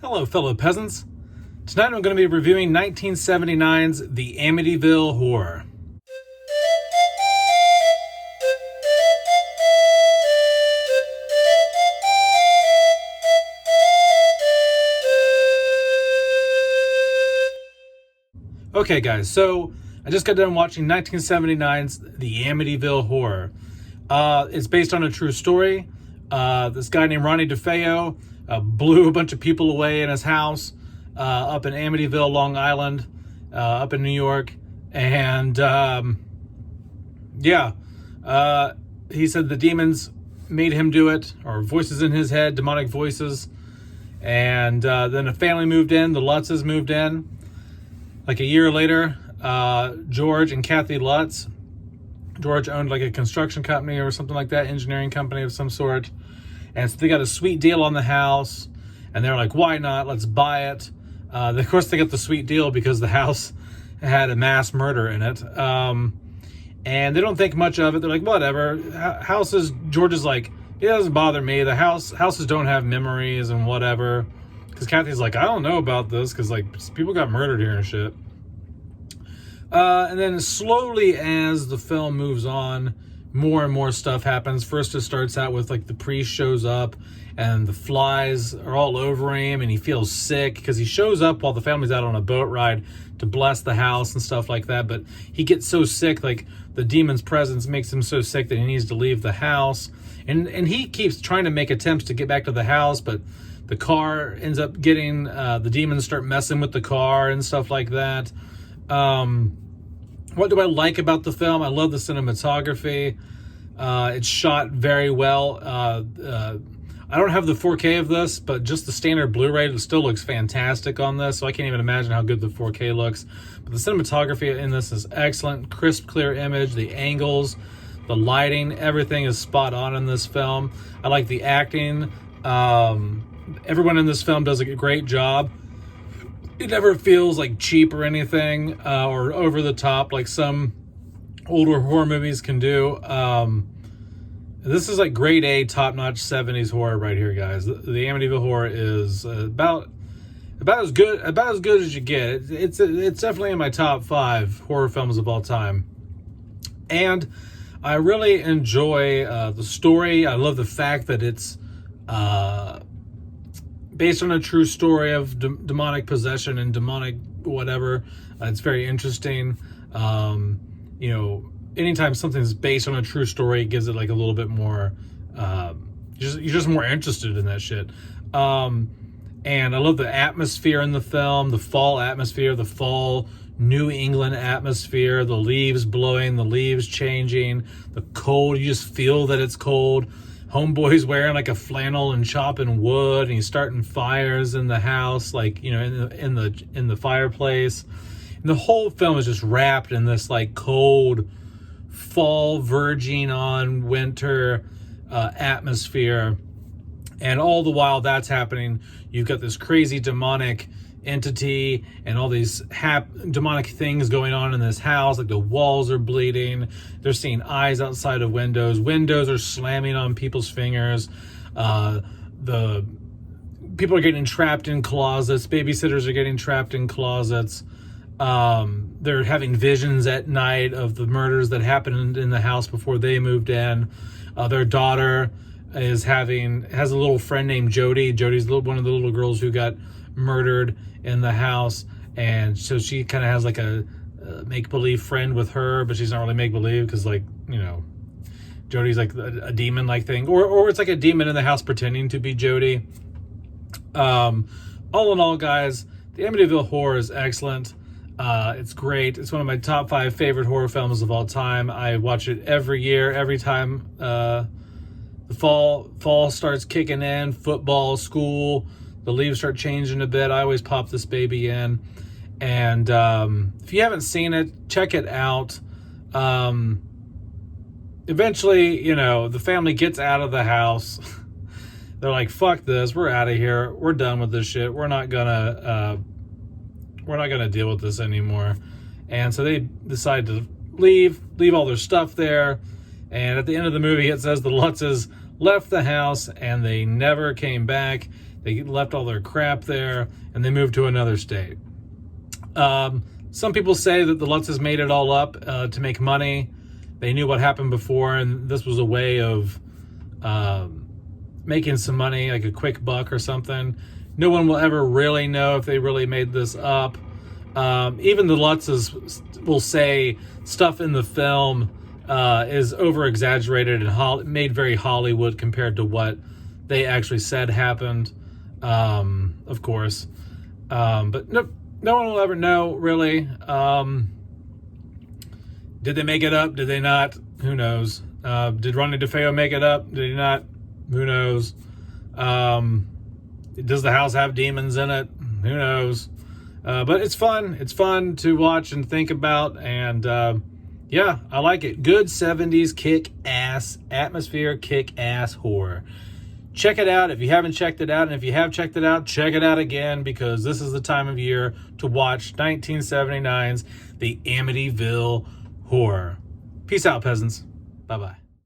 Hello, fellow peasants. Tonight I'm going to be reviewing 1979's The Amityville Horror. Okay, guys, so I just got done watching 1979's The Amityville Horror. It's based on a true story. This guy named Ronnie DeFeo blew a bunch of people away in his house up in Amityville, Long Island, up in New York. And he said the demons made him do it, or voices in his head, demonic voices. And then a family moved in, the Lutzes moved in. Like a year later, George and Kathy Lutz. George owned like a construction company or something like that, engineering company of some sort. And so they got a sweet deal on the house. And they're like, why not? Let's buy it. Of course, they got the sweet deal because the house had a mass murder in it. And they don't think much of it. They're like, whatever. Houses, George is like, it doesn't bother me. The houses don't have memories and whatever. Because Kathy's like, I don't know about this because like people got murdered here and shit. And then slowly as the film moves on, more and more stuff happens. First it starts out with like the priest shows up and the flies are all over him and he feels sick because he shows up while the family's out on a boat ride to bless the house and stuff like that. But he gets so sick, like the demon's presence makes him so sick that he needs to leave the house. And he keeps trying to make attempts to get back to the house, but the car ends up getting, the demons start messing with the car and stuff like that. What do I like about the film? I love the cinematography. It's shot very well. I don't have the 4K of this, but just the standard Blu-ray still looks fantastic on this, so I can't even imagine how good the 4K looks. But the cinematography in this is excellent. Crisp, clear image, the angles, the lighting, everything is spot on in this film. I like the acting. Everyone in this film does a great job. It never feels like cheap or anything, or over the top like some older horror movies can do. This is like grade A, top-notch 70s horror right here, guys. The Amityville Horror is about as good as you get. It's definitely in my top 5 horror films of all time. And I really enjoy the story. I love the fact that it's based on a true story of demonic possession and demonic whatever. It's very interesting. Anytime something's based on a true story, it gives it like a little bit more, you're just more interested in that shit. And I love the atmosphere in the film, the fall atmosphere, the fall New England atmosphere, the leaves blowing, the leaves changing, the cold, you just feel that it's cold. Homeboy's wearing like a flannel and chopping wood, and he's starting fires in the house, like, in the fireplace. And the whole film is just wrapped in this like cold fall verging on winter atmosphere. And all the while that's happening, you've got this crazy demonic entity and all these demonic things going on in this house. Like the walls are bleeding, they're seeing eyes outside of windows are slamming on people's fingers, the people are getting trapped in closets, babysitters are getting trapped in closets. They're having visions at night of the murders that happened in the house before they moved in. Their daughter has a little friend named Jody. Jody's one of the little girls who got murdered in the house, and so she kind of has like a make-believe friend with her, but she's not really make-believe because, like, Jody's like a demon-like thing, or it's like a demon in the house pretending to be Jody. All in all, guys, the Amityville Horror is excellent. It's great. It's one of my top 5 favorite horror films of all time. I watch it every year, every time the fall starts kicking in, football, school, the leaves start changing a bit. I always pop this baby in. And if you haven't seen it, check it out. Eventually, the family gets out of the house. They're like, fuck this, we're out of here. We're done with this shit. We're not gonna deal with this anymore. And so they decide to leave all their stuff there. And at the end of the movie, it says the Lutzes left the house and they never came back. They left all their crap there, and they moved to another state. Some people say that the Lutzes made it all up to make money. They knew what happened before, and this was a way of making some money, like a quick buck or something. No one will ever really know if they really made this up. Even the Lutzes will say stuff in the film is over-exaggerated and made very Hollywood compared to what they actually said happened, of course. But no one will ever know, really. Did they make it up? Did they not? Who knows? Did Ronnie DeFeo make it up? Did he not? Who knows? Does the house have demons in it? Who knows? But it's fun. It's fun to watch and think about. And yeah, I like it. Good 70s kick-ass atmosphere, kick-ass horror. Check it out if you haven't checked it out. And if you have checked it out, check it out again, because this is the time of year to watch 1979's The Amityville Horror. Peace out, peasants. Bye-bye.